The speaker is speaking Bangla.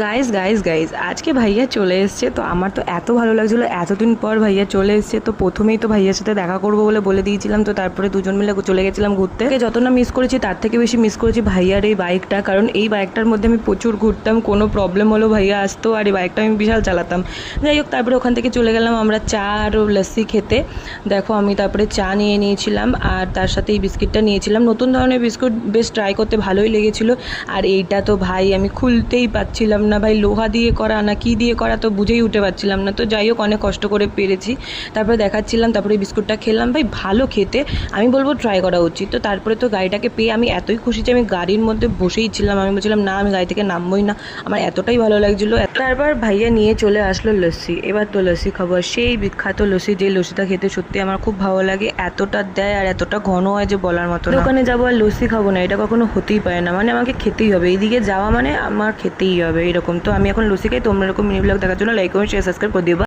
গাইস গাইস গাইস আজকে ভাইয়া চলে এসছে, তো আমার তো এত ভালো লাগছিলো। এতদিন পর ভাইয়া চলে এসছে, তো প্রথমেই তো ভাইয়ার সাথে দেখা করবো বলে দিয়েছিলাম। তো তারপরে দুজন মিলে চলে গেছিলাম ঘুরতে। যত না মিস করেছি তার থেকে বেশি মিস করেছি ভাইয়ার এই বাইকটা, কারণ এই বাইকটার মধ্যে আমি প্রচুর ঘুরতাম। কোনো প্রবলেম হলো ভাইয়া আসতো, আর এই বাইকটা আমি বিশাল চালাতাম। যাই হোক, তারপরে ওখান থেকে চলে গেলাম আমরা চা আর লস্যি খেতে। দেখো, আমি তারপরে চা নিয়ে নিয়েছিলাম আর তার সাথে এই বিস্কিটটা নিয়েছিলাম। নতুন ধরনের বিস্কুট, বেশ ট্রাই করতে ভালোই লেগেছিলো। আর এইটা তো ভাই আমি খুলতেই পারছিলাম না ভাই, লোহা দিয়ে করা না কি দিয়ে করা তো বুঝেই উঠে পারছিলাম না। তো যাই হোক, অনেক কষ্ট করে পেরেছি। তারপরে দেখাচ্ছিলাম, তারপরে বিস্কুটটা খেলাম। ভাই ভালো খেতে, আমি বলবো ট্রাই করা উচিত। তো তারপরে তো গাড়িটাকে পেয়ে আমি এতই খুশি যে আমি গাড়ির মধ্যে বসেই ছিলাম। আমি বলছিলাম না, আমি গাড়ি থেকে নামবোই না, আমার এতটাই ভালো লাগছিলো। তারপর ভাইয়া নিয়ে চলে আসলো লস্যি। এবার তো লস্যি খাবো, আর সেই বিখ্যাত লস্যি, যে লস্যিটা খেতে সত্যি আমার খুব ভালো লাগে। এতটা দেয় আর এতটা ঘন হয় যে বলার মতো না। দোকানে যাবো আর লস্যি খাবো না, এটা কখনো হতেই পারে না। মানে আমাকে খেতেই হবে, এইদিকে যাওয়া মানে আমার খেতেই হবে এরকম। তো আমি এখন লস্যি খাই। তোমরা এরকম মিনি ব্লগ দেখার জন্য লাইক কমেন্ট শেয়ার সাবস্ক্রাইব করে দিবা।